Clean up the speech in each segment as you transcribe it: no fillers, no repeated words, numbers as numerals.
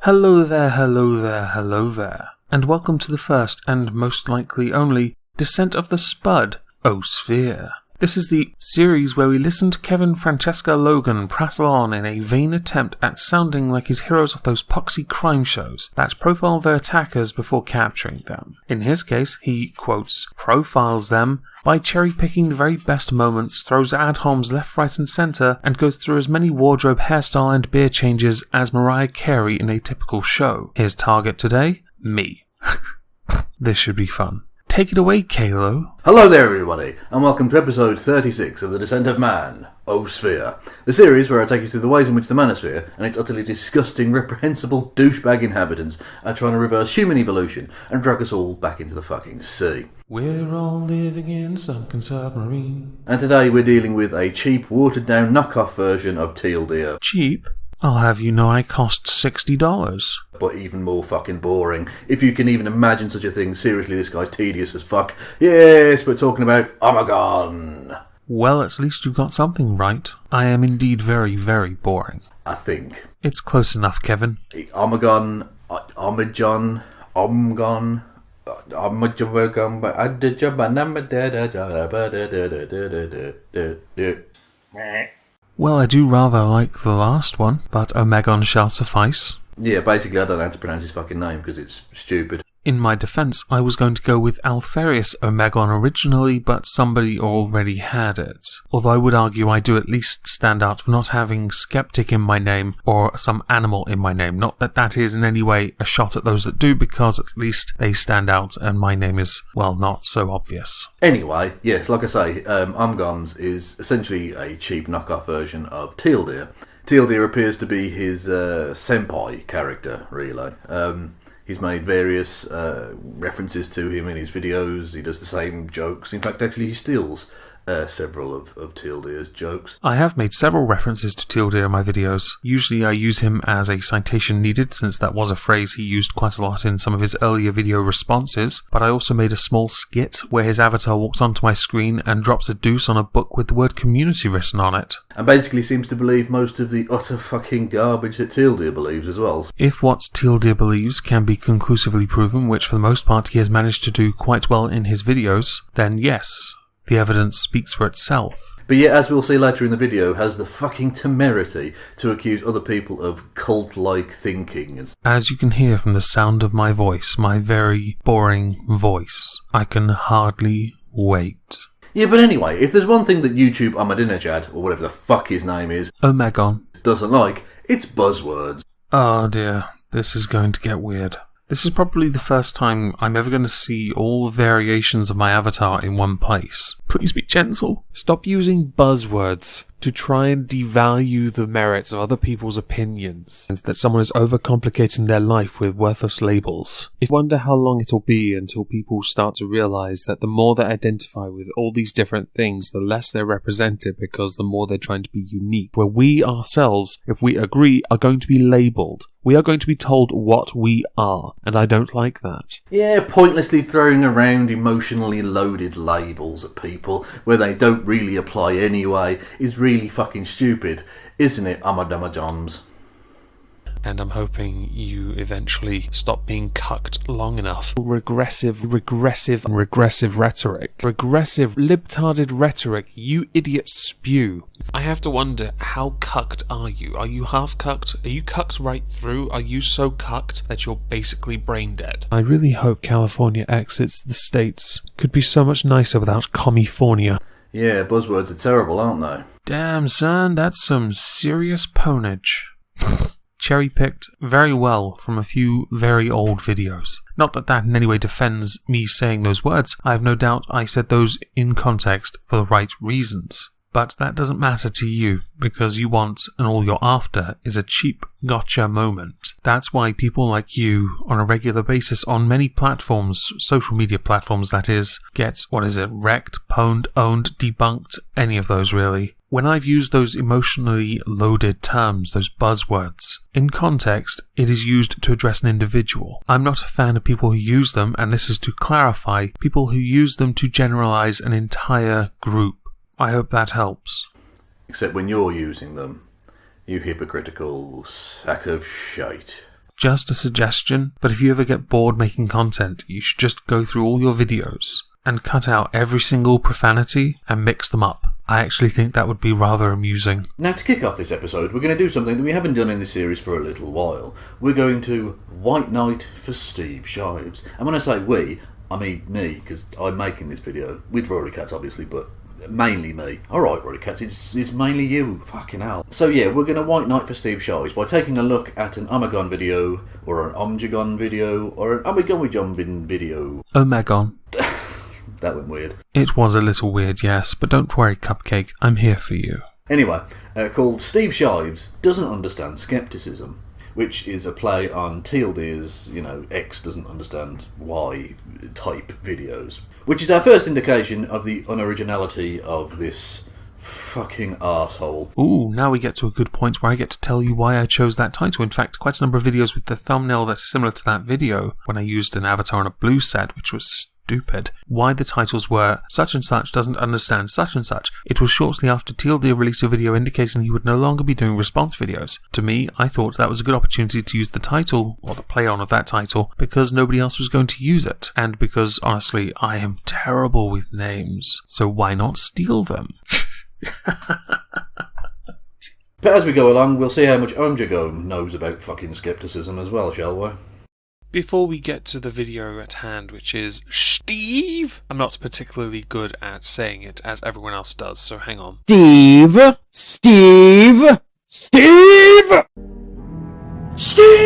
Hello there, hello there, hello there, and welcome to the first, and most likely only, Descent of the Spud, Sphere. This is the series where we listen to Kevin, Francesca, Logan prattle on in a vain attempt at sounding like his heroes of those poxy crime shows that profile their attackers before capturing them. In his case, he, quotes, profiles them by cherry-picking the very best moments, throws ad homs left, right and centre, and goes through as many wardrobe, hairstyle and beer changes as Mariah Carey in a typical show. His target today? Me. This should be fun. Take it away, Kalo. Hello there, everybody, and welcome to episode 36 of The Descent of Man, Sphere, the series where I take you through the ways in which the Manosphere and its utterly disgusting, reprehensible douchebag inhabitants are trying to reverse human evolution and drag us all back into the fucking sea. We're all living in a sunken submarine. And today we're dealing with a cheap, watered-down knockoff version of Teal Deer. Cheap? I'll have you know I cost $60. But even more fucking boring. If you can even imagine such a thing, seriously, this guy's tedious as fuck. Yes, we're talking about Omegon. Well, at least you got something right. I am indeed very, very boring. I think. It's close enough, Kevin. Omegon. Well, I do rather like the last one, but Omegon shall suffice. Yeah, basically I don't know how to pronounce his fucking name because it's stupid. In my defense, I was going to go with Alfarius Omegon originally, but somebody already had it. Although I would argue I do at least stand out for not having skeptic in my name or some animal in my name. Not that that is in any way a shot at those that do, because at least they stand out and my name is, well, not so obvious. Anyway, yes, like I say, Omegon's is essentially a cheap knockoff version of Teal Deer. Teal Deer appears to be his senpai character, really. He's made various references to him in his videos. He does the same jokes. In fact, actually, he steals several of Teal Deer's jokes. I have made several references to Teal Deer in my videos. Usually I use him as a citation needed, since that was a phrase he used quite a lot in some of his earlier video responses, but I also made a small skit where his avatar walks onto my screen and drops a deuce on a book with the word community written on it. And basically seems to believe most of the utter fucking garbage that Teal Deer believes as well. If what Teal Deer believes can be conclusively proven, which for the most part he has managed to do quite well in his videos, then yes, the evidence speaks for itself. But yet, as we'll see later in the video, has the fucking temerity to accuse other people of cult-like thinking. As you can hear from the sound of my voice, my very boring voice, I can hardly wait. Yeah, but anyway, if there's one thing that YouTube Ahmadinejad, or whatever the fuck his name is, Omegon, doesn't like, it's buzzwords. Oh dear, this is going to get weird. This is probably the first time I'm ever going to see all the variations of my avatar in one place. Please be gentle. Stop using buzzwords to try and devalue the merits of other people's opinions, and that someone is overcomplicating their life with worthless labels. I wonder how long it'll be until people start to realize that the more they identify with all these different things, the less they're represented, because the more they're trying to be unique. Where we ourselves, if we agree, are going to be labelled. We are going to be told what we are, and I don't like that. Yeah, pointlessly throwing around emotionally loaded labels at people where they don't really apply anyway is really fucking stupid, isn't it, Ahmadamajoms? And I'm hoping you eventually stop being cucked long enough. Regressive rhetoric. Regressive, libtarded rhetoric, you idiots spew. I have to wonder, how cucked are you? Are you half cucked? Are you cucked right through? Are you so cucked that you're basically brain dead? I really hope California exits the States. Could be so much nicer without California. Yeah, buzzwords are terrible, aren't they? Damn, son, that's some serious ponage. Cherry-picked very well from a few very old videos. Not that that in any way defends me saying those words. I have no doubt I said those in context for the right reasons. But that doesn't matter to you, because you want, and all you're after, is a cheap gotcha moment. That's why people like you, on a regular basis, on many platforms, social media platforms that is, get, wrecked, pwned, owned, debunked, any of those really. When I've used those emotionally loaded terms, those buzzwords, in context, it is used to address an individual. I'm not a fan of people who use them, and this is to clarify, people who use them to generalize an entire group. I hope that helps. Except when you're using them, you hypocritical sack of shite. Just a suggestion, but if you ever get bored making content, you should just go through all your videos and cut out every single profanity and mix them up. I actually think that would be rather amusing. Now, to kick off this episode, we're going to do something that we haven't done in this series for a little while. We're going to White Knight for Steve Shives. And when I say we, I mean me, because I'm making this video, with Rory Katz obviously, but mainly me. Alright, Rory Katz, it's mainly you. Fucking hell. So yeah, we're going to White Knight for Steve Shives by taking a look at an Omegon video, or an Omegon video, or an Omegon video. Omegon. That went weird. It was a little weird, yes, but don't worry, Cupcake, I'm here for you. Anyway, called Steve Shives Doesn't Understand Skepticism, which is a play on TLD's, X doesn't understand Y type videos. Which is our first indication of the unoriginality of this fucking arsehole. Ooh, now we get to a good point where I get to tell you why I chose that title. In fact, quite a number of videos with the thumbnail that's similar to that video, when I used an avatar on a blue set, which was stupid. Why the titles were such and such doesn't understand such and such. It was shortly after TLD released a video indicating he would no longer be doing response videos. To me, I thought that was a good opportunity to use the title, or the play on of that title, because nobody else was going to use it. And because, honestly, I am terrible with names. So why not steal them? But as we go along, we'll see how much Omegon knows about fucking skepticism as well, shall we? Before we get to the video at hand, which is Steve, I'm not particularly good at saying it as everyone else does, so hang on. Steve! Steve! Steve! Steve!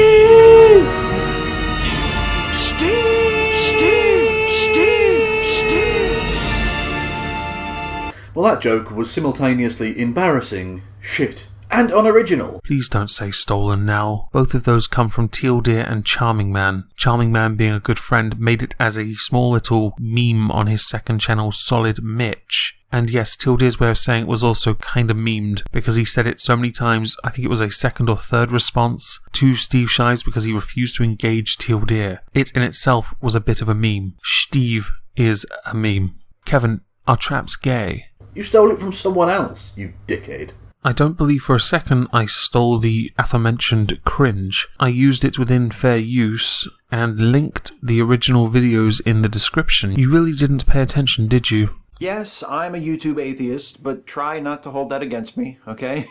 Well, that joke was simultaneously embarrassing, shit, and unoriginal. Please don't say stolen now. Both of those come from Teal Deer and Charming Man. Charming Man, being a good friend, made it as a small little meme on his second channel, Solid Mitch. And yes, Teal Deer's way of saying it was also kind of memed, because he said it so many times, I think it was a second or third response to Steve Shives because he refused to engage Teal Deer. It in itself was a bit of a meme. Steve is a meme. Kevin, are traps gay? You stole it from someone else, you dickhead. I don't believe for a second I stole the aforementioned cringe. I used it within fair use and linked the original videos in the description. You really didn't pay attention, did you? Yes, I'm a YouTube atheist, but try not to hold that against me, okay?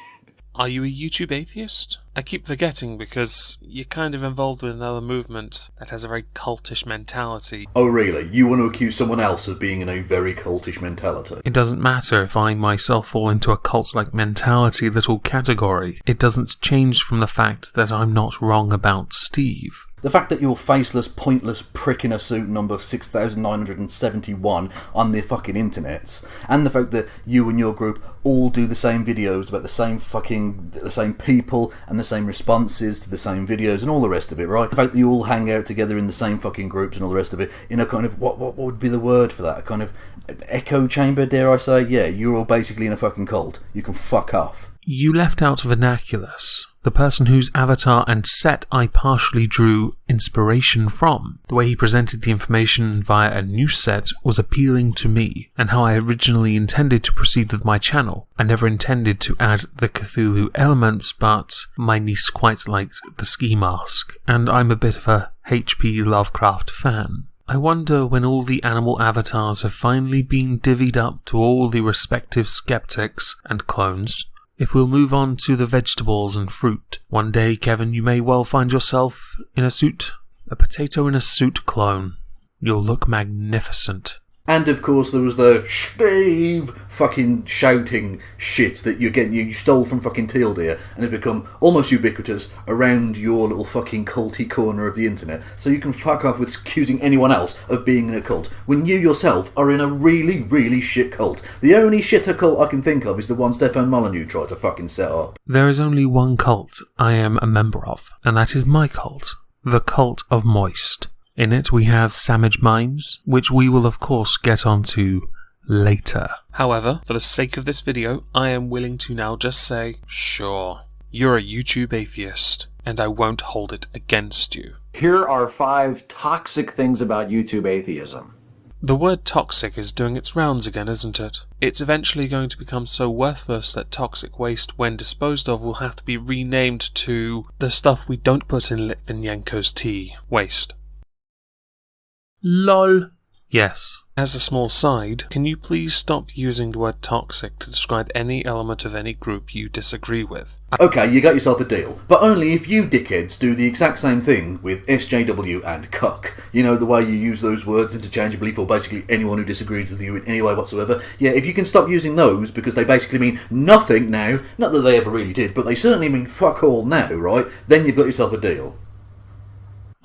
Are you a YouTube atheist? I keep forgetting because you're kind of involved with another movement that has a very cultish mentality. Oh really? You want to accuse someone else of being in a very cultish mentality? It doesn't matter if I myself fall into a cult-like mentality little category. It doesn't change from the fact that I'm not wrong about Steve. The fact that you're faceless, pointless prick in a suit number 6,971 on the fucking internets, and the fact that you and your group all do the same videos about the same people and the same responses to the same videos and all the rest of it, right? The fact that you all hang out together in the same fucking groups and all the rest of it in a kind of, what would be the word for that? A kind of echo chamber, dare I say? Yeah, you're all basically in a fucking cult. You can fuck off. You left out Vernaculus, the person whose avatar and set I partially drew inspiration from. The way he presented the information via a new set was appealing to me, and how I originally intended to proceed with my channel. I never intended to add the Cthulhu elements, but my niece quite liked the ski mask, and I'm a bit of a H.P. Lovecraft fan. I wonder when all the animal avatars have finally been divvied up to all the respective skeptics and clones, if we'll move on to the vegetables and fruit. One day, Kevin, you may well find yourself in a suit. A potato in a suit clone. You'll look magnificent. And of course there was the Steve fucking shouting shit that you stole from fucking Teal Deer and has become almost ubiquitous around your little fucking culty corner of the internet. So you can fuck off with accusing anyone else of being in a cult when you yourself are in a really, really shit cult. The only shitter cult I can think of is the one Stefan Molyneux tried to fucking set up. There is only one cult I am a member of, and that is my cult. The Cult of Moist. In it we have Sammich mines, which we will of course get onto later. However, for the sake of this video, I am willing to now just say, sure, you're a YouTube atheist, and I won't hold it against you. Here are 5 toxic things about YouTube atheism. The word toxic is doing its rounds again, isn't it? It's eventually going to become so worthless that toxic waste, when disposed of, will have to be renamed to the stuff we don't put in Litvinenko's tea, waste. LOL. Yes. As a small side, can you please stop using the word toxic to describe any element of any group you disagree with? Okay, you got yourself a deal. But only if you dickheads do the exact same thing with SJW and cuck. You know, the way you use those words interchangeably for basically anyone who disagrees with you in any way whatsoever. Yeah, if you can stop using those, because they basically mean nothing now, not that they ever really did, but they certainly mean fuck all now, right? Then you've got yourself a deal.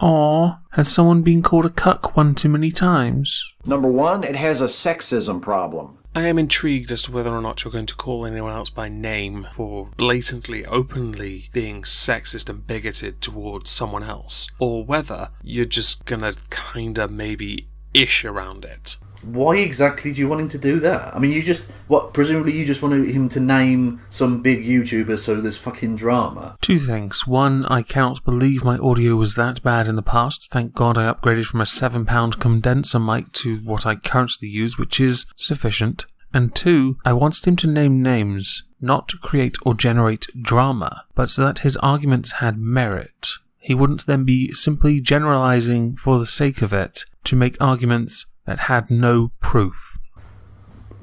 Aw, has someone been called a cuck one too many times? Number one, it has a sexism problem. I am intrigued as to whether or not you're going to call anyone else by name for blatantly, openly being sexist and bigoted towards someone else, or whether you're just gonna kinda maybe ish around it. Why exactly do you want him to do that? I mean, presumably you just want him to name some big YouTuber so there's fucking drama. Two things. One, I cannot believe my audio was that bad in the past. Thank God I upgraded from a £7 condenser mic to what I currently use, which is sufficient. And two, I wanted him to name names, not to create or generate drama, but so that his arguments had merit. He wouldn't then be simply generalizing for the sake of it to make arguments that had no proof.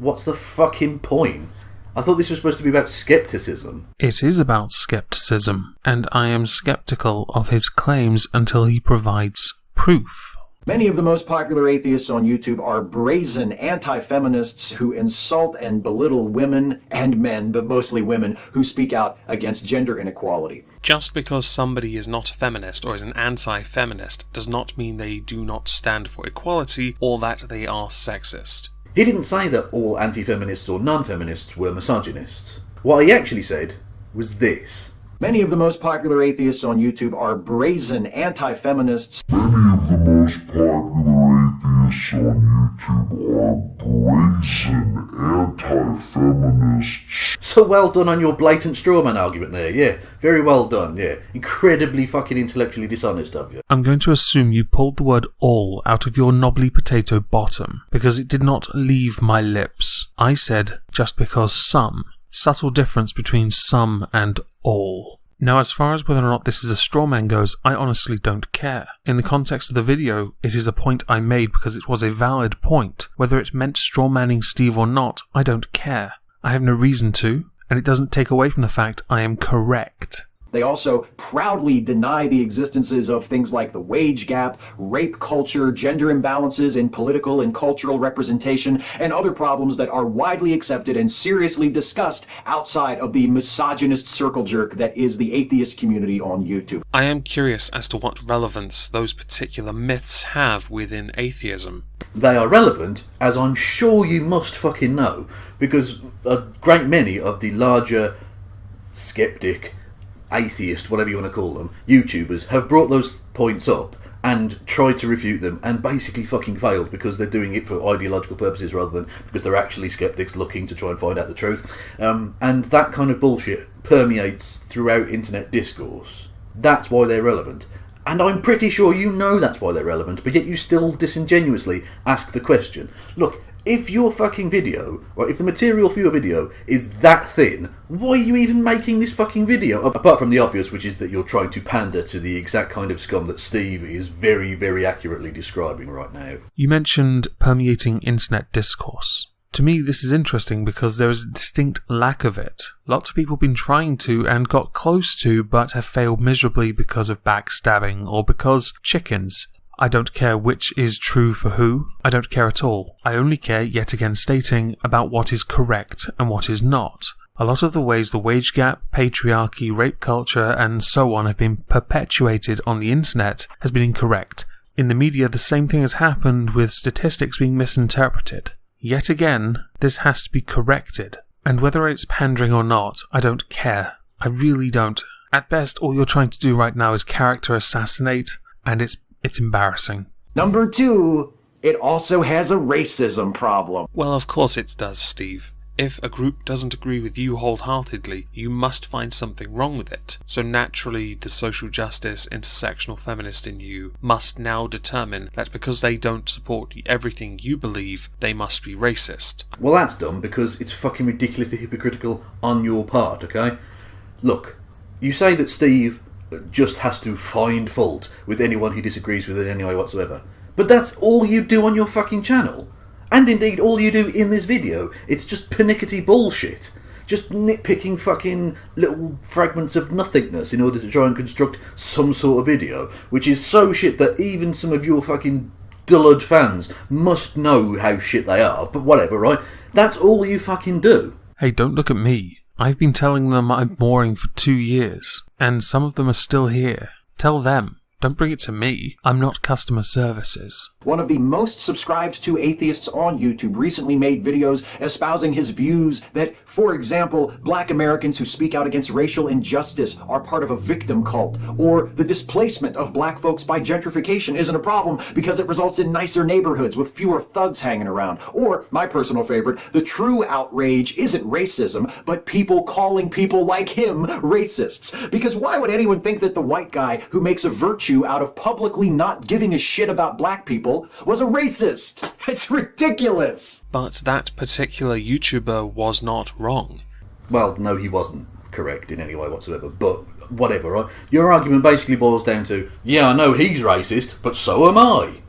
What's the fucking point? I thought this was supposed to be about skepticism. It is about skepticism, and I am skeptical of his claims until he provides proof. Many of the most popular atheists on YouTube are brazen anti-feminists who insult and belittle women and men, but mostly women, who speak out against gender inequality. Just because somebody is not a feminist or is an anti-feminist does not mean they do not stand for equality or that they are sexist. He didn't say that all anti-feminists or non-feminists were misogynists. What he actually said was this. Many of the most popular atheists on YouTube are brazen anti-feminists. Many of the most popular atheists on YouTube are brazen anti-feminists. So well done on your blatant strawman argument there, yeah. Very well done, yeah. Incredibly fucking intellectually dishonest of you. I'm going to assume you pulled the word all out of your knobbly potato bottom, because it did not leave my lips. I said, just because some. Subtle difference between some and all. Now, as far as whether or not this is a straw man goes, I honestly don't care. In the context of the video, it is a point I made because it was a valid point. Whether it meant straw manning Steve or not, I don't care. I have no reason to, and it doesn't take away from the fact I am correct. They also proudly deny the existences of things like the wage gap, rape culture, gender imbalances in political and cultural representation, and other problems that are widely accepted and seriously discussed outside of the misogynist circle jerk that is the atheist community on YouTube. I am curious as to what relevance those particular myths have within atheism. They are relevant, as I'm sure you must fucking know, because a great many of the larger skeptic, atheist, whatever you want to call them, YouTubers have brought those points up and tried to refute them and basically fucking failed because they're doing it for ideological purposes rather than because they're actually skeptics looking to try and find out the truth. And that kind of bullshit permeates throughout internet discourse. That's why they're relevant. And I'm pretty sure you know that's why they're relevant, but yet you still disingenuously ask the question. Look, if your fucking video, or if the material for your video is that thin, why are you even making this fucking video? Apart from the obvious, which is that you're trying to pander to the exact kind of scum that Steve is very, very accurately describing right now. You mentioned permeating internet discourse. To me, this is interesting because there is a distinct lack of it. Lots of people have been trying to and got close to, but have failed miserably because of backstabbing or because chickens. I don't care which is true for who. I don't care at all. I only care, yet again stating, about what is correct and what is not. A lot of the ways the wage gap, patriarchy, rape culture, and so on have been perpetuated on the internet has been incorrect. In the media, the same thing has happened with statistics being misinterpreted. Yet again, this has to be corrected. And whether it's pandering or not, I don't care. I really don't. At best, all you're trying to do right now is character assassinate, and it's embarrassing. Number two, it also has a racism problem. Well, of course it does, Steve. If a group doesn't agree with you wholeheartedly, you must find something wrong with it. So naturally, the social justice, intersectional feminist in you must now determine that because they don't support everything you believe, they must be racist. Well, that's dumb because it's fucking ridiculously hypocritical on your part, okay? Look, you say that Steve just has to find fault with anyone he disagrees with in any way whatsoever. But that's all you do on your fucking channel. And indeed all you do in this video. It's just pernickety bullshit. Just nitpicking fucking little fragments of nothingness in order to try and construct some sort of video, which is so shit that even some of your fucking dullard fans must know how shit they are, but whatever, right? That's all you fucking do. Hey, don't look at me. I've been telling them I'm boring for 2 years, and some of them are still here. Tell them. Don't bring it to me. I'm not customer services. One of the most subscribed to atheists on YouTube recently made videos espousing his views that, for example, black Americans who speak out against racial injustice are part of a victim cult, or the displacement of black folks by gentrification isn't a problem because it results in nicer neighborhoods with fewer thugs hanging around, or, my personal favorite, the true outrage isn't racism, but people calling people like him racists. Because why would anyone think that the white guy who makes a virtue out of publicly not giving a shit about black people was a racist? It's ridiculous! But that particular YouTuber was not wrong. Well, no, he wasn't correct in any way whatsoever, but whatever, right? Your argument basically boils down to, yeah, I know he's racist, but so am I.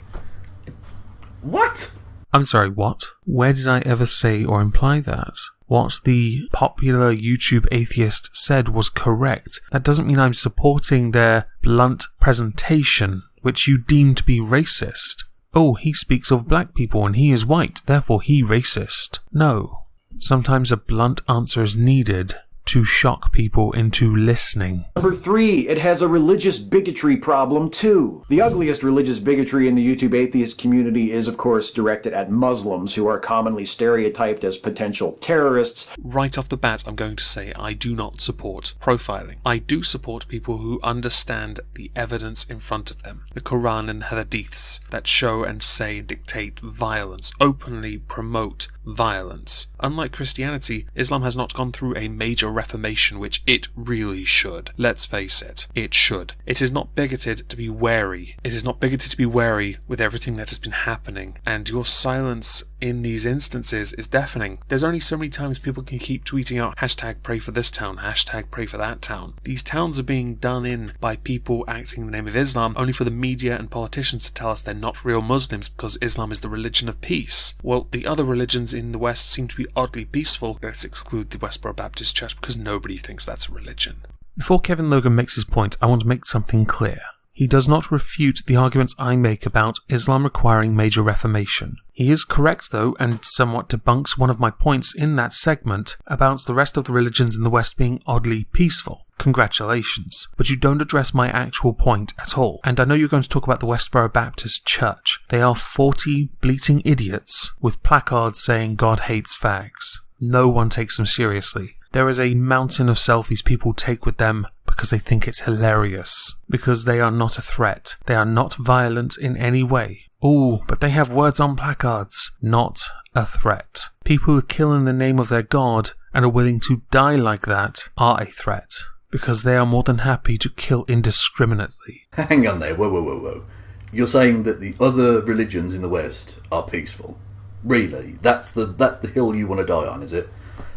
What? I'm sorry, what? Where did I ever say or imply that? What the popular YouTube atheist said was correct. That doesn't mean I'm supporting their blunt presentation, which you deem to be racist. Oh, he speaks of black people and he is white, therefore he racist. No. Sometimes a blunt answer is needed to shock people into listening. Number 3, it has a religious bigotry problem too. The ugliest religious bigotry in the YouTube atheist community is, of course, directed at Muslims, who are commonly stereotyped as potential terrorists. Right off the bat, I'm going to say I do not support profiling. I do support people who understand the evidence in front of them, the Quran and Hadiths that show and say and dictate violence, openly promote violence. Unlike Christianity, Islam has not gone through a major reformation, which it really should. Let's face it, it should. It is not bigoted to be wary. It is not bigoted to be wary with everything that has been happening, and your silence in these instances is deafening. There's only so many times people can keep tweeting out hashtag pray for this town, hashtag pray for that town. These towns are being done in by people acting in the name of Islam, only for the media and politicians to tell us they're not real Muslims because Islam is the religion of peace. Well, the other religions in the West seem to be oddly peaceful. Let's exclude the Westboro Baptist Church because nobody thinks that's a religion. Before Kevin Logan makes his point, I want to make something clear. He does not refute the arguments I make about Islam requiring major reformation. He is correct, though, and somewhat debunks one of my points in that segment about the rest of the religions in the West being oddly peaceful. Congratulations. But you don't address my actual point at all. And I know you're going to talk about the Westboro Baptist Church. They are 40 bleating idiots with placards saying God hates fags. No one takes them seriously. There is a mountain of selfies people take with them because they think it's hilarious. Because they are not a threat. They are not violent in any way. Ooh, but they have words on placards. Not a threat. People who kill in the name of their God and are willing to die like that are a threat. Because they are more than happy to kill indiscriminately. Hang on there, whoa. You're saying that the other religions in the West are peaceful? Really? That's the hill you want to die on, is it?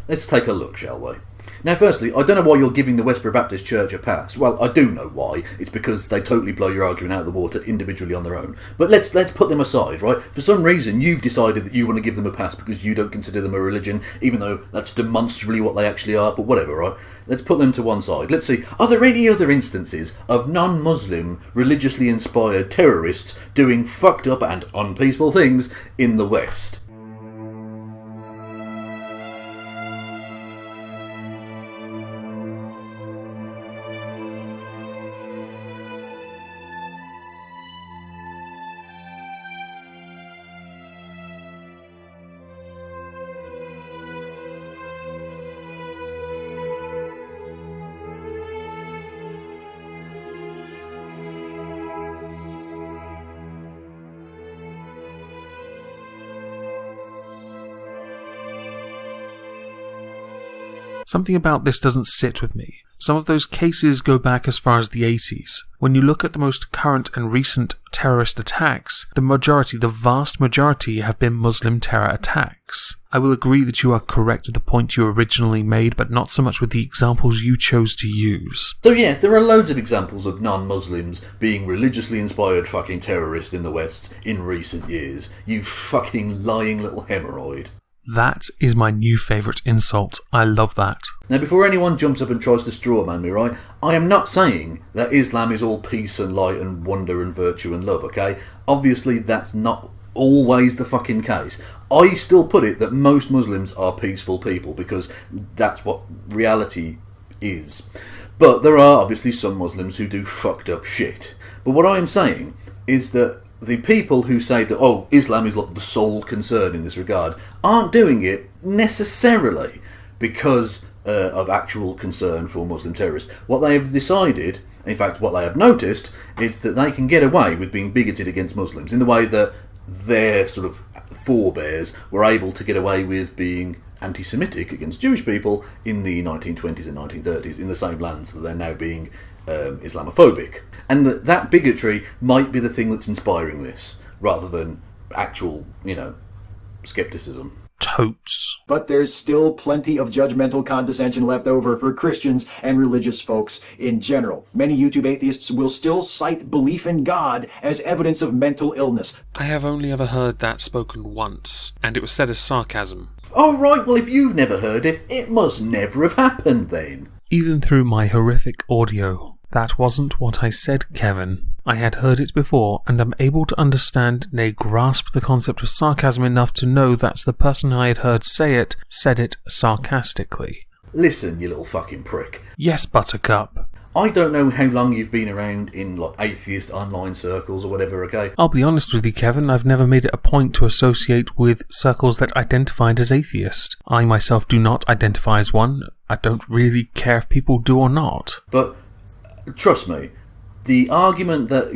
Let's take a look, shall we? Now, firstly, I don't know why you're giving the Westboro Baptist Church a pass. Well, I do know why. It's because they totally blow your argument out of the water individually on their own. But let's put them aside, right? For some reason, you've decided that you want to give them a pass because you don't consider them a religion, even though that's demonstrably what they actually are. But whatever, right? Let's put them to one side. Let's see, are there any other instances of non-Muslim, religiously inspired terrorists doing fucked up and unpeaceful things in the West? Something about this doesn't sit with me. Some of those cases go back as far as the 80s. When you look at the most current and recent terrorist attacks, the vast majority have been Muslim terror attacks. I will agree that you are correct with the point you originally made, but not so much with the examples you chose to use. So yeah, there are loads of examples of non-Muslims being religiously inspired fucking terrorists in the West in recent years. You fucking lying little hemorrhoid. That is my new favourite insult. I love that. Now, before anyone jumps up and tries to strawman me, right, I am not saying that Islam is all peace and light and wonder and virtue and love, okay? Obviously, that's not always the fucking case. I still put it that most Muslims are peaceful people because that's what reality is. But there are obviously some Muslims who do fucked up shit. But what I am saying is that the people who say that, oh, Islam is like the sole concern in this regard, aren't doing it necessarily because of actual concern for Muslim terrorists. What they have decided, in fact, what they have noticed, is that they can get away with being bigoted against Muslims in the way that their sort of forebears were able to get away with being anti-Semitic against Jewish people in the 1920s and 1930s in the same lands that they're now being Islamophobic. And that bigotry might be the thing that's inspiring this, rather than actual, skepticism. Totes. But there's still plenty of judgmental condescension left over for Christians and religious folks in general. Many YouTube atheists will still cite belief in God as evidence of mental illness. I have only ever heard that spoken once, and it was said as sarcasm. Oh right, well if you've never heard it, it must never have happened then. Even through my horrific audio. That wasn't what I said, Kevin. I had heard it before, and am able to understand, nay grasp the concept of sarcasm enough to know that the person I had heard say it said it sarcastically. Listen, you little fucking prick. Yes, Buttercup. I don't know how long you've been around in like atheist online circles or whatever, okay? I'll be honest with you, Kevin, I've never made it a point to associate with circles that identified as atheist. I myself do not identify as one. I don't really care if people do or not. But trust me, the argument that,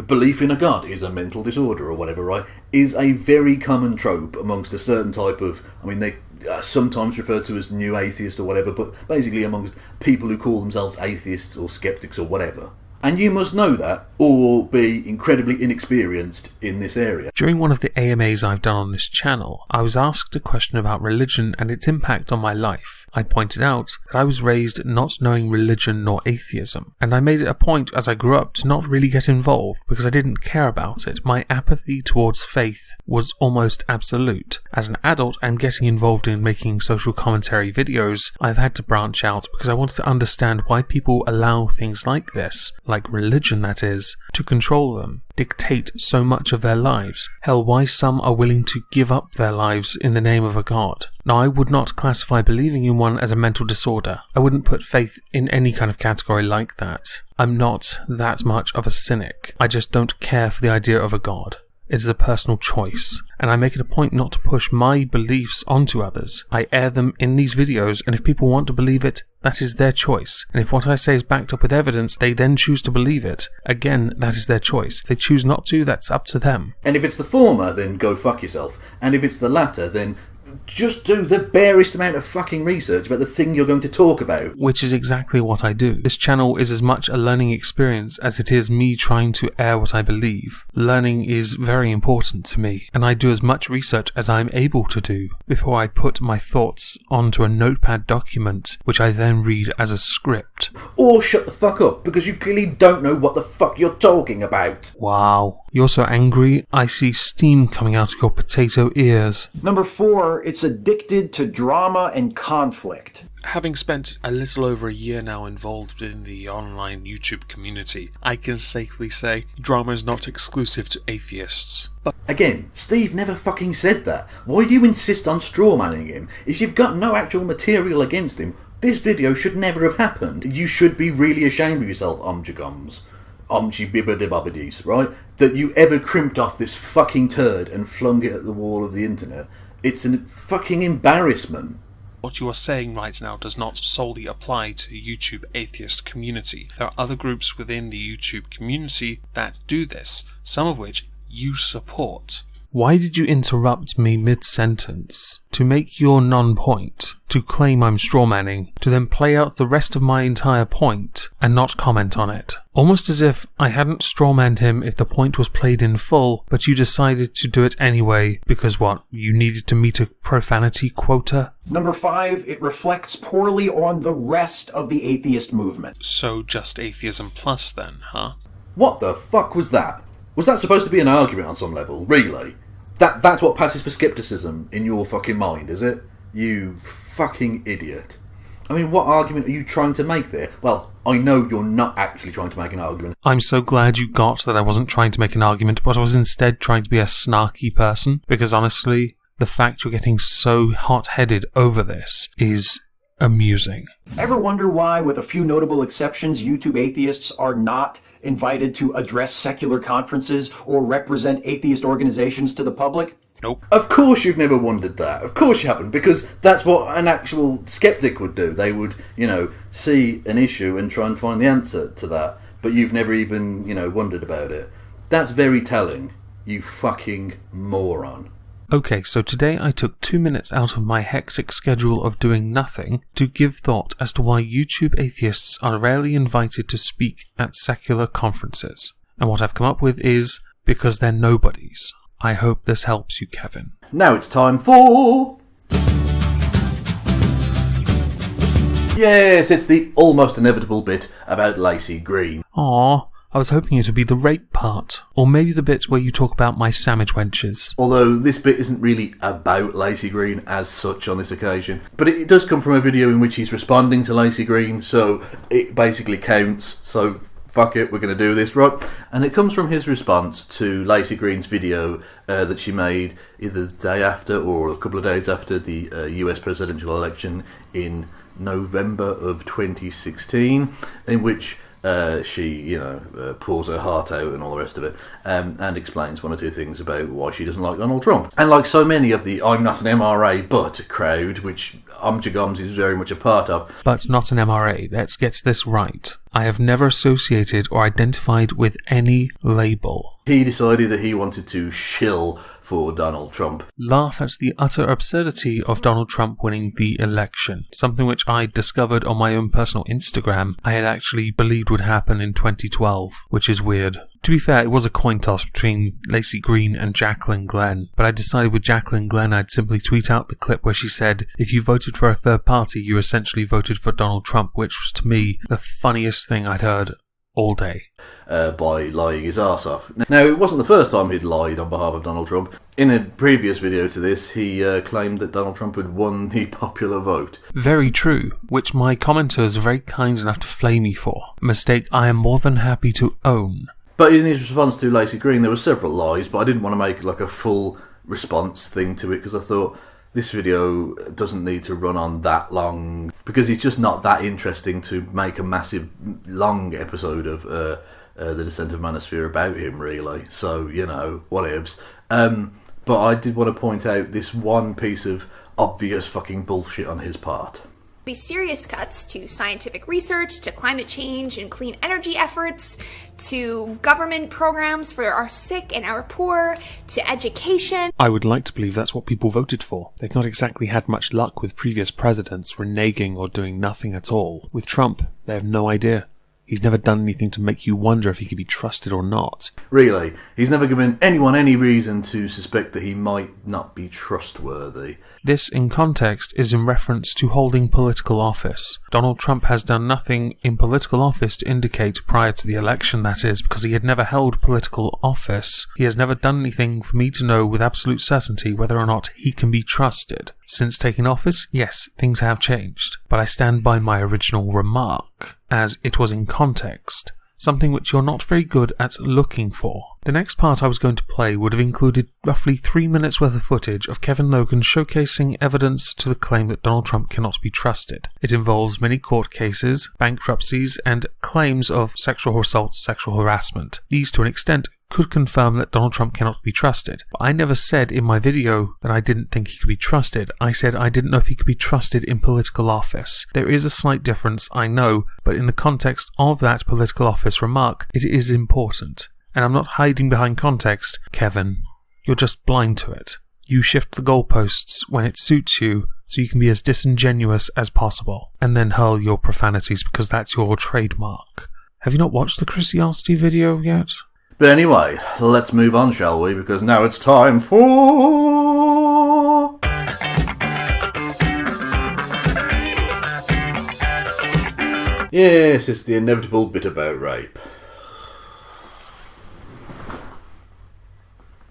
belief in a god is a mental disorder or whatever, right, is a very common trope amongst a certain type of, they sometimes referred to as new atheist or whatever, but basically amongst people who call themselves atheists or skeptics or whatever. And you must know that, or be incredibly inexperienced in this area. During one of the AMAs I've done on this channel, I was asked a question about religion and its impact on my life. I pointed out that I was raised not knowing religion nor atheism, and I made it a point as I grew up to not really get involved because I didn't care about it. My apathy towards faith was almost absolute. As an adult and getting involved in making social commentary videos, I've had to branch out because I wanted to understand why people allow things like this, like religion that is, to control them, dictate so much of their lives. Hell, why some are willing to give up their lives in the name of a god. Now, I would not classify believing in one as a mental disorder. I wouldn't put faith in any kind of category like that. I'm not that much of a cynic. I just don't care for the idea of a god. It is a personal choice, and I make it a point not to push my beliefs onto others. I air them in these videos, and if people want to believe it, that is their choice. And if what I say is backed up with evidence, they then choose to believe it. Again, that is their choice. If they choose not to, that's up to them. And if it's the former, then go fuck yourself. And if it's the latter, then just do the barest amount of fucking research about the thing you're going to talk about. Which is exactly what I do. This channel is as much a learning experience as it is me trying to air what I believe. Learning is very important to me, and I do as much research as I'm able to do before I put my thoughts onto a notepad document, which I then read as a script. Or shut the fuck up, because you clearly don't know what the fuck you're talking about. Wow. You're so angry, I see steam coming out of your potato ears. Number 4, it's addicted to drama and conflict. Having spent a little over a year now involved in the online YouTube community, I can safely say drama is not exclusive to atheists. But again, Steve never fucking said that. Why do you insist on strawmanning him? If you've got no actual material against him, this video should never have happened. You should be really ashamed of yourself, omjagums. Omchi-bibbidi-bobbidis, right? That you ever crimped off this fucking turd and flung it at the wall of the internet. It's a fucking embarrassment. what you are saying right now does not solely apply to the YouTube atheist community. There are other groups within the YouTube community that do this, some of which you support. Why did you interrupt me mid-sentence? To make your non-point, to claim I'm strawmanning, to then play out the rest of my entire point and not comment on it. Almost as if I hadn't strawmanned him if the point was played in full, but you decided to do it anyway because what, you needed to meet a profanity quota? Number 5, it reflects poorly on the rest of the atheist movement. So just atheism plus then, huh? What the fuck was that? Was that supposed to be an argument on some level? Really? That's what passes for skepticism in your fucking mind, is it? You fucking idiot. I mean, what argument are you trying to make there? Well, I know you're not actually trying to make an argument. I'm so glad you got that I wasn't trying to make an argument, but I was instead trying to be a snarky person, because honestly, the fact you're getting so hot-headed over this is amusing. Ever wonder why, with a few notable exceptions, YouTube atheists are not invited to address secular conferences or represent atheist organizations to the public? Nope. Of course you've never wondered that. Of course you haven't, because that's what an actual skeptic would do. They would, see an issue and try and find the answer to that. But you've never even, wondered about it. That's very telling, you fucking moron. Okay, so today I took 2 minutes out of my hectic schedule of doing nothing to give thought as to why YouTube atheists are rarely invited to speak at secular conferences. And what I've come up with is because they're nobodies. I hope this helps you, Kevin. Now it's time for... Yes, it's the almost inevitable bit about Lacey Green. Aww, I was hoping it would be the rape part. Or maybe the bit where you talk about my Sammich wenches. Although this bit isn't really about Lacey Green as such on this occasion. But it does come from a video in which he's responding to Lacey Green, so it basically counts. So fuck it, we're going to do this, right? And it comes from his response to Lacey Green's video that she made either the day after or a couple of days after the US presidential election in November of 2016, in which she, pours her heart out and all the rest of it, and explains one or two things about why she doesn't like Donald Trump. And like so many of the I'm not an MRA but crowd, which Omegon is very much a part of. But not an MRA, let's get this right. I have never associated or identified with any label. He decided that he wanted to shill for Donald Trump. Laugh at the utter absurdity of Donald Trump winning the election, something which I discovered on my own personal Instagram I had actually believed would happen in 2012, which is weird. To be fair, it was a coin toss between Lacey Green and Jacqueline Glenn, but I decided with Jacqueline Glenn I'd simply tweet out the clip where she said, if you voted for a third party, you essentially voted for Donald Trump, which was to me the funniest thing I'd heard all day. By lying his arse off. Now, it wasn't the first time he'd lied on behalf of Donald Trump. In a previous video to this, he claimed that Donald Trump had won the popular vote. Very true, which my commenters are very kind enough to flame me for. A mistake I am more than happy to own. But in his response to Lacey Green, there were several lies, but I didn't want to make like a full response thing to it because I thought this video doesn't need to run on that long because it's just not that interesting to make a massive long episode of The Descent of Manosphere about him, really. So, whatevs. But I did want to point out this one piece of obvious fucking bullshit on his part. Be serious cuts to scientific research, to climate change and clean energy efforts, to government programs for our sick and our poor, to education. I would like to believe that's what people voted for. They've not exactly had much luck with previous presidents reneging or doing nothing at all. With Trump, they have no idea. He's never done anything to make you wonder if he could be trusted or not. Really, he's never given anyone any reason to suspect that he might not be trustworthy. This, in context, is in reference to holding political office. Donald Trump has done nothing in political office to indicate, prior to the election that is, because he had never held political office, he has never done anything for me to know with absolute certainty whether or not he can be trusted. Since taking office, yes, things have changed, but I stand by my original remark, as it was in context, something which you're not very good at looking for. The next part I was going to play would have included roughly 3 minutes worth of footage of Kevin Logan showcasing evidence to the claim that Donald Trump cannot be trusted. It involves many court cases, bankruptcies, and claims of sexual assault, sexual harassment. These, to an extent, could confirm that Donald Trump cannot be trusted. But I never said in my video that I didn't think he could be trusted. I said I didn't know if he could be trusted in political office. There is a slight difference, I know, but in the context of that political office remark, it is important. And I'm not hiding behind context, Kevin. You're just blind to it. You shift the goalposts when it suits you so you can be as disingenuous as possible, and then hurl your profanities because that's your trademark. Have you not watched the Christiosity video yet? But anyway, let's move on, shall we? Because now it's time for... Yes, it's the inevitable bit about rape.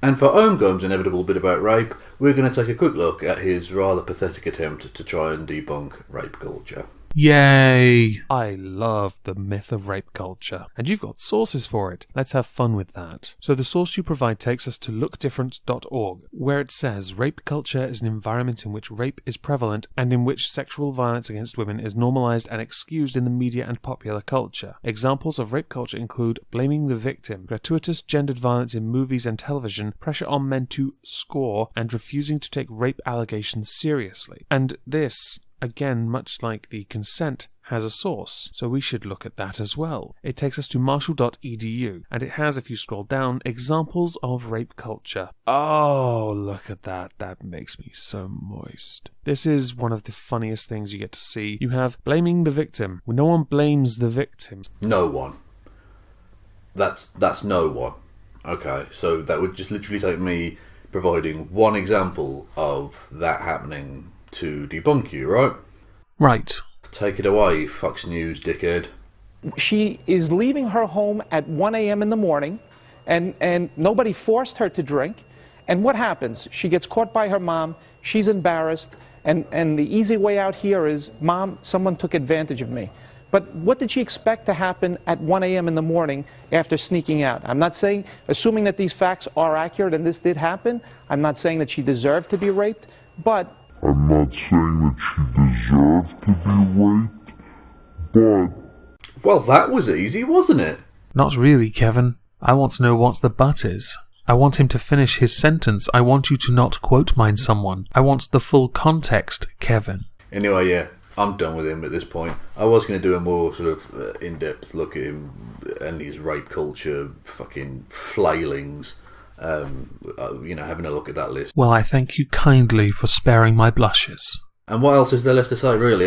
And for Omegon's inevitable bit about rape, we're going to take a quick look at his rather pathetic attempt to try and debunk rape culture. Yay! I love the myth of rape culture. And you've got sources for it. Let's have fun with that. So the source you provide takes us to lookdifferent.org, where it says rape culture is an environment in which rape is prevalent and in which sexual violence against women is normalized and excused in the media and popular culture. Examples of rape culture include blaming the victim, gratuitous gendered violence in movies and television, pressure on men to score, and refusing to take rape allegations seriously. And this, again, much like the consent, has a source, so we should look at that as well. It takes us to marshall.edu, and it has, if you scroll down, examples of rape culture. Oh, look at that. That makes me so moist. This is one of the funniest things you get to see. You have blaming the victim. No one blames the victim. No one. That's no one. Okay, so that would just literally take me providing one example of that happening to debunk you, right? Right. Take it away, Fox News dickhead. She is leaving her home at 1 a.m. in the morning, and nobody forced her to drink. And what happens? She gets caught by her mom, she's embarrassed, and the easy way out here is, Mom, someone took advantage of me. But what did she expect to happen at 1 a.m. in the morning after sneaking out? I'm not saying, assuming that these facts are accurate and this did happen, I'm not saying that she deserved to be raped, but... I'm not saying that she deserved to be raped, but... Well, that was easy, wasn't it? Not really, Kevin. I want to know what the but is. I want him to finish his sentence. I want you to not quote mine someone. I want the full context, Kevin. Anyway, yeah, I'm done with him at this point. I was going to do a more sort of in-depth look at him and his rape culture fucking flailings. Having a look at that list. Well, I thank you kindly for sparing my blushes. And what else is there left to say, really?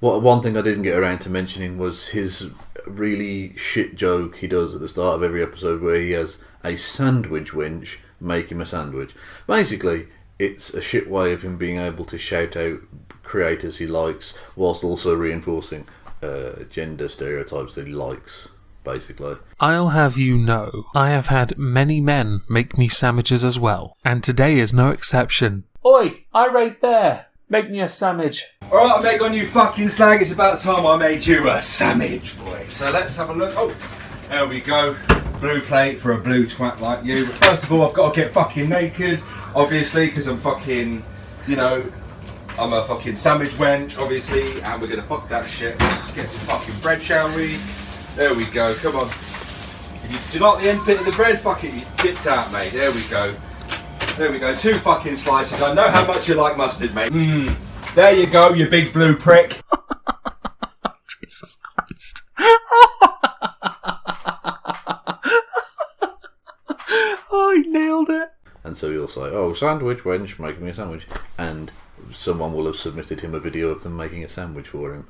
One thing I didn't get around to mentioning was his really shit joke he does at the start of every episode where he has a sandwich wench make him a sandwich. Basically, it's a shit way of him being able to shout out creators he likes whilst also reinforcing gender stereotypes that he likes. Basically. I'll have you know, I have had many men make me sandwiches as well, and today is no exception. Oi, I right there. Make me a sandwich. Alright, Omegon, you fucking slag, it's about time I made you a sandwich, boy. So let's have a look. Oh, there we go. Blue plate for a blue twat like you. But first of all, I've got to get fucking naked, obviously, because I'm fucking, I'm a fucking sandwich wench, obviously, and we're gonna fuck that shit. Let's just get some fucking bread, shall we? There we go, come on. Do you like the end bit of the bread? Fuck it, you dipped out, mate. There we go. There we go, 2 fucking slices. I know how much you like mustard, mate. There you go, you big blue prick. Jesus Christ. Oh, he nailed it. And so he'll say, oh, sandwich wench, making me a sandwich. And someone will have submitted him a video of them making a sandwich for him.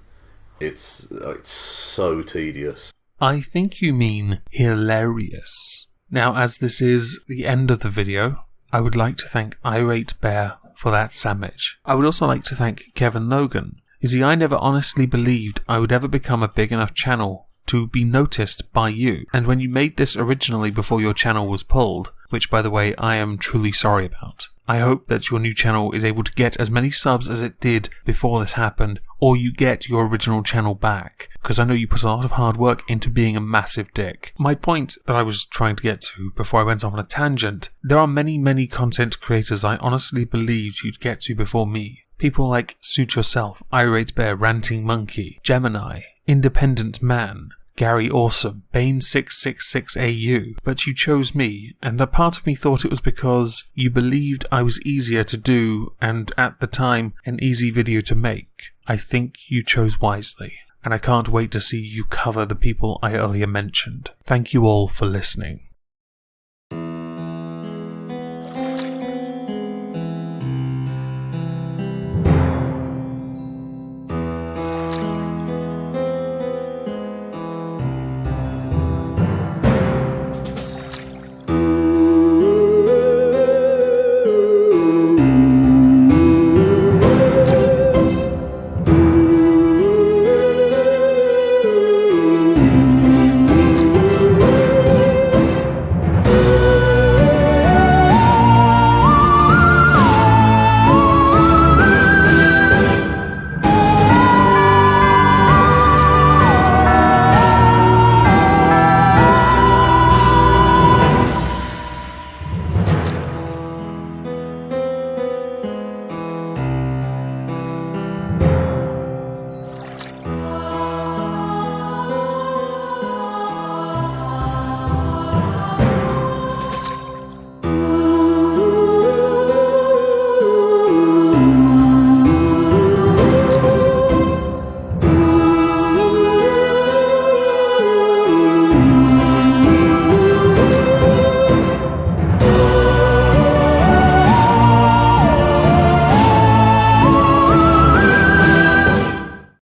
It's so tedious. I think you mean hilarious. Now, as this is the end of the video, I would like to thank Irate Bear for that sandwich. I would also like to thank Kevin Logan. You see, I never honestly believed I would ever become a big enough channel to be noticed by you. And when you made this originally before your channel was pulled, which by the way I am truly sorry about, I hope that your new channel is able to get as many subs as it did before this happened, or you get your original channel back, because I know you put a lot of hard work into being a massive dick. My point that I was trying to get to before I went off on a tangent, there are many content creators I honestly believed you'd get to before me. People like Suit Yourself, Irate Bear, Ranting Monkey, Gemini, Independent Man, Gary Awesome, Bane666AU, but you chose me, and a part of me thought it was because you believed I was easier to do and, at the time, an easy video to make. I think you chose wisely, and I can't wait to see you cover the people I earlier mentioned. Thank you all for listening.